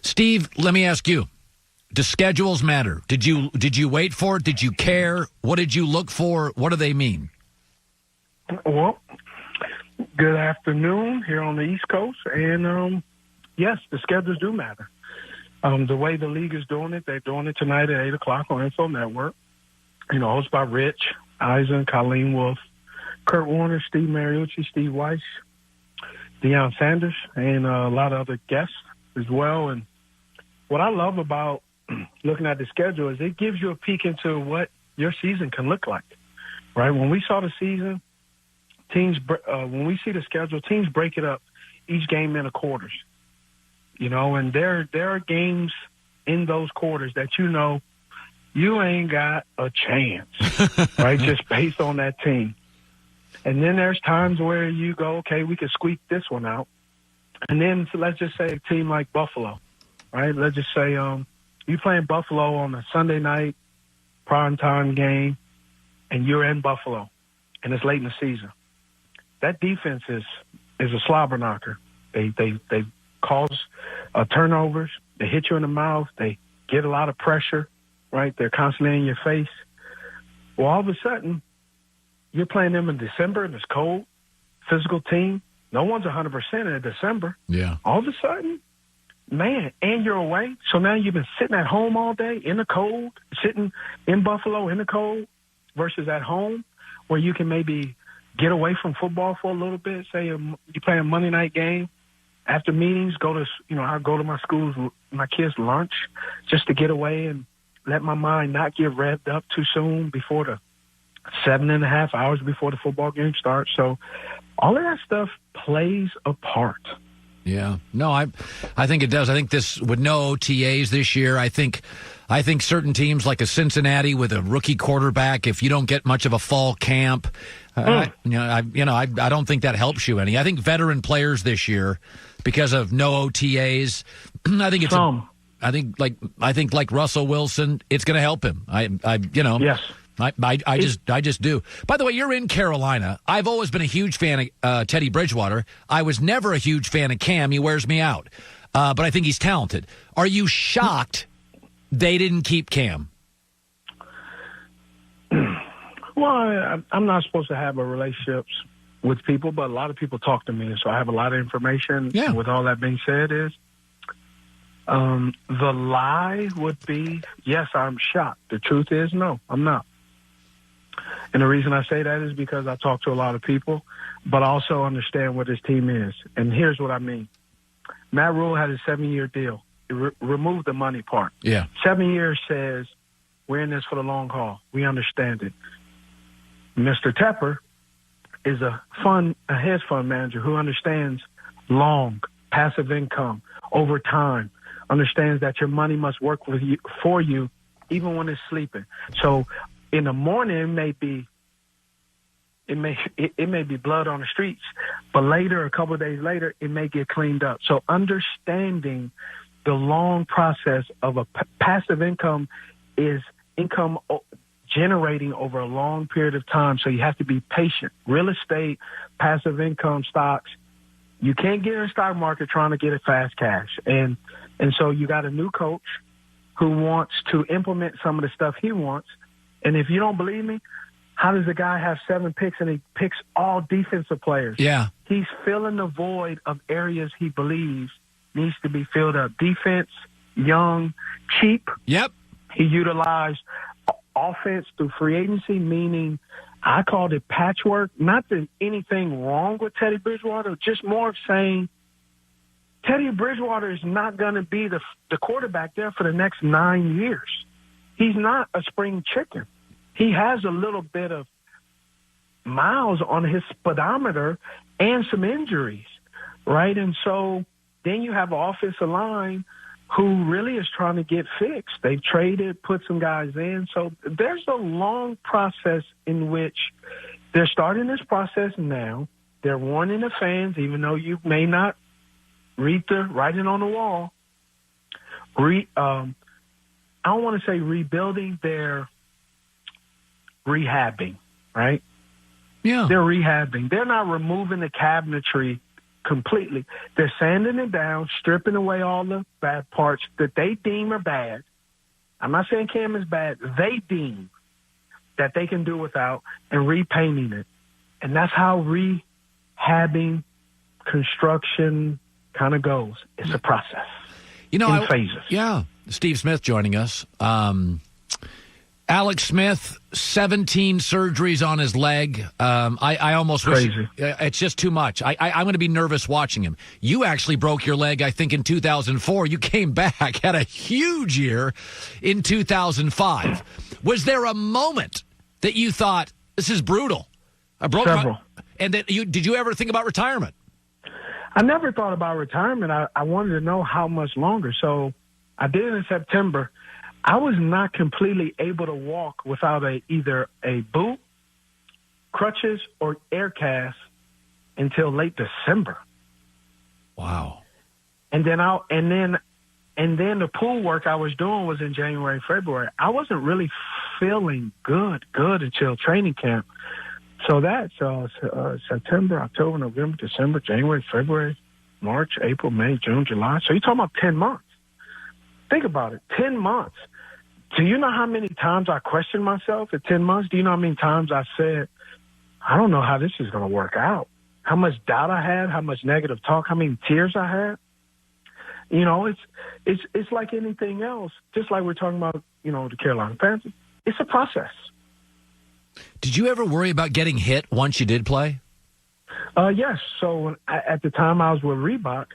Steve, let me ask you. Do schedules matter? Did you wait for it? Did you care? What did you look for? What do they mean? Well, good afternoon here on the East Coast. And, yes, the schedules do matter. The way the league is doing it, they're doing it tonight at 8 o'clock on Info Network. Hosted by Rich Eisen, Colleen Wolfe, Kurt Warner, Steve Mariucci, Steve Weiss, Deion Sanders, and a lot of other guests as well. And what I love about looking at the schedule is it gives you a peek into what your season can look like, right? When we saw the season, when we see the schedule, teams break it up each game into quarters, and there are games in those quarters that you ain't got a chance, right, just based on that team. And then there's times where you go, okay, we can squeak this one out. And then so let's just say a team like Buffalo, right? Let's just say you playing Buffalo on a Sunday night primetime game, and you're in Buffalo, and it's late in the season. That defense is a slobber knocker. They cause turnovers. They hit you in the mouth. They get a lot of pressure, right? They're constantly in your face. Well, all of a sudden, you're playing them in December, and it's cold, physical team. No one's 100% in December. Yeah. All of a sudden, man, and you're away. So now you've been sitting at home all day in the cold, sitting in Buffalo in the cold versus at home where you can maybe get away from football for a little bit. Say you play a Monday night game. After meetings, I go to my my kids' lunch just to get away and let my mind not get revved up too soon before the 7.5 hours before the football game starts. So all of that stuff plays a part. Yeah. No, I think it does. I think this with no OTAs this year, I think certain teams like a Cincinnati with a rookie quarterback, if you don't get much of a fall camp, I don't think that helps you any. I think veteran players this year, because of no OTAs, I think I think like Russell Wilson, it's going to help him. Yes. I just do. By the way, you're in Carolina. I've always been a huge fan of Teddy Bridgewater. I was never a huge fan of Cam. He wears me out. But I think he's talented. Are you shocked they didn't keep Cam? Well, I'm not supposed to have relationships with people, but a lot of people talk to me, and so I have a lot of information. Yeah. With all that being said is, the lie would be, yes, I'm shocked. The truth is, no, I'm not. And the reason I say that is because I talk to a lot of people, but also understand what this team is. And here's what I mean. Matt Rule had a 7-year deal. Remove the money part. Yeah. 7 years says we're in this for the long haul. We understand it. Mr. Tepper is a hedge fund manager who understands long, passive income over time, understands that your money must work for you even when it's sleeping. So in the morning, it may be blood on the streets, but later, a couple of days later, it may get cleaned up. So understanding the long process of a passive income is income generating over a long period of time. So you have to be patient. Real estate, passive income, stocks, you can't get in the stock market trying to get a fast cash. And so you got a new coach who wants to implement some of the stuff he wants. And if you don't believe me, how does a guy have 7 picks and he picks all defensive players? Yeah. He's filling the void of areas he believes needs to be filled up. Defense, young, cheap. Yep. He utilized offense through free agency, meaning I called it patchwork. Not that anything wrong with Teddy Bridgewater, just more of saying Teddy Bridgewater is not going to be the quarterback there for the next 9 years. He's not a spring chicken. He has a little bit of miles on his speedometer and some injuries, right? And so then you have an offensive line who really is trying to get fixed. They've traded, put some guys in. So there's a long process in which they're starting this process now. They're warning the fans, even though you may not read the writing on the wall. I don't want to say rebuilding, they're rehabbing, right? Yeah. They're rehabbing. They're not removing the cabinetry completely. They're sanding it down, stripping away all the bad parts that they deem are bad. I'm not saying Cam is bad. They deem that they can do without, and repainting it. And that's how rehabbing, construction kind of goes. It's a process. In phases. Yeah. Steve Smith joining us. Alex Smith, 17 surgeries on his leg. I almost wish it's just too much. I'm going to be nervous watching him. You actually broke your leg, I think, in 2004. You came back, had a huge year in 2005. Was there a moment that you thought, this is brutal? I broke Several. And that did you ever think about retirement? I never thought about retirement. I wanted to know how much longer. So I did it in September. I was not completely able to walk without either a boot, crutches, or air cast until late December. Wow. And then the pool work I was doing was in January, February. I wasn't really feeling good until training camp. So that's September, October, November, December, January, February, March, April, May, June, July. So you're talking about 10 months. Think about it, 10 months. Do you know how many times I questioned myself at 10 months? Do you know how many times I said, I don't know how this is going to work out? How much doubt I had, how much negative talk, how many tears I had? It's like anything else, just like we're talking about, the Carolina Panthers. It's a process. Did you ever worry about getting hit once you did play? Yes. So at the time I was with Reebok,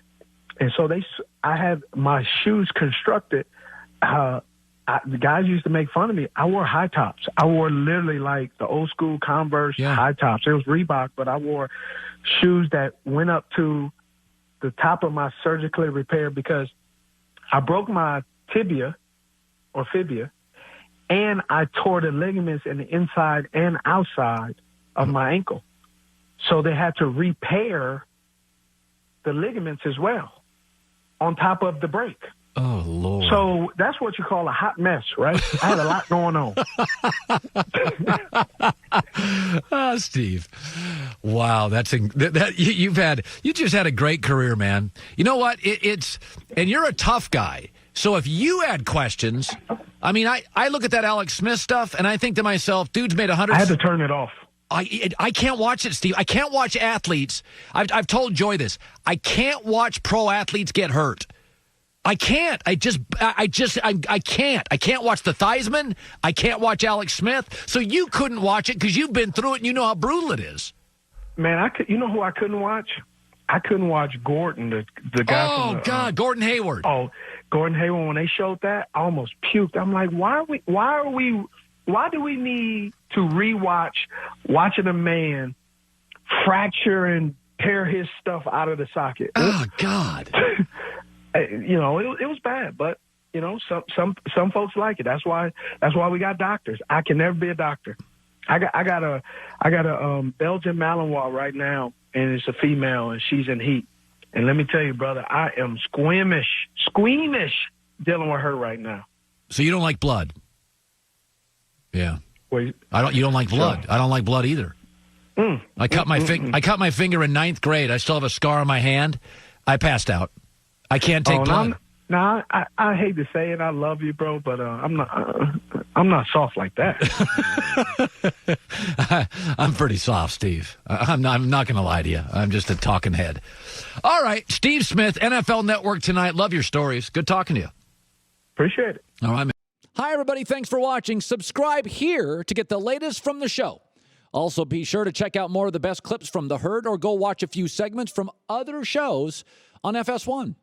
and so I had my shoes constructed. The guys used to make fun of me. I wore high tops. I wore literally like the old school Converse high tops. It was Reebok, but I wore shoes that went up to the top of my surgically repaired because I broke my tibia or fibia, and I tore the ligaments in the inside and outside of my ankle. So they had to repair the ligaments as well on top of the break. Oh, Lord. So that's what you call a hot mess, right? I had a lot going on. Steve. Wow, you just had a great career, man. You know what? And you're a tough guy. So if you had questions, I mean, I look at that Alex Smith stuff and I think to myself, dude's made 100. I had to turn it off. I can't watch it, Steve. I can't watch athletes. I've told Joy this. I can't watch pro athletes get hurt. I can't. I can't. I can't watch the Theismann. I can't watch Alex Smith. So you couldn't watch it because you've been through it and you know how brutal it is. Man, you know who I couldn't watch? I couldn't watch Gordon, the guy from the, God, Gordon Hayward. Oh, Gordon Hayward, when they showed that, I almost puked. I'm like, why do we need to rewatch watching a man fracture and tear his stuff out of the socket? Oh, God. It was bad, but some folks like it. That's why we got doctors. I can never be a doctor. I got a Belgian Malinois right now, and it's a female, and she's in heat. And let me tell you, brother, I am squeamish dealing with her right now. So you don't like blood? Yeah. Wait, you don't like blood. I don't like blood either. I cut my finger in 9th grade. I still have a scar on my hand. I passed out. I can't take blood. No, I hate to say it. I love you, bro, but I'm not soft like that. I'm pretty soft, Steve. I'm not going to lie to you. I'm just a talking head. All right, Steve Smith, NFL Network tonight. Love your stories. Good talking to you. Appreciate it. All right, man. Hi, everybody. Thanks for watching. Subscribe here to get the latest from the show. Also, be sure to check out more of the best clips from The Herd or go watch a few segments from other shows on FS1.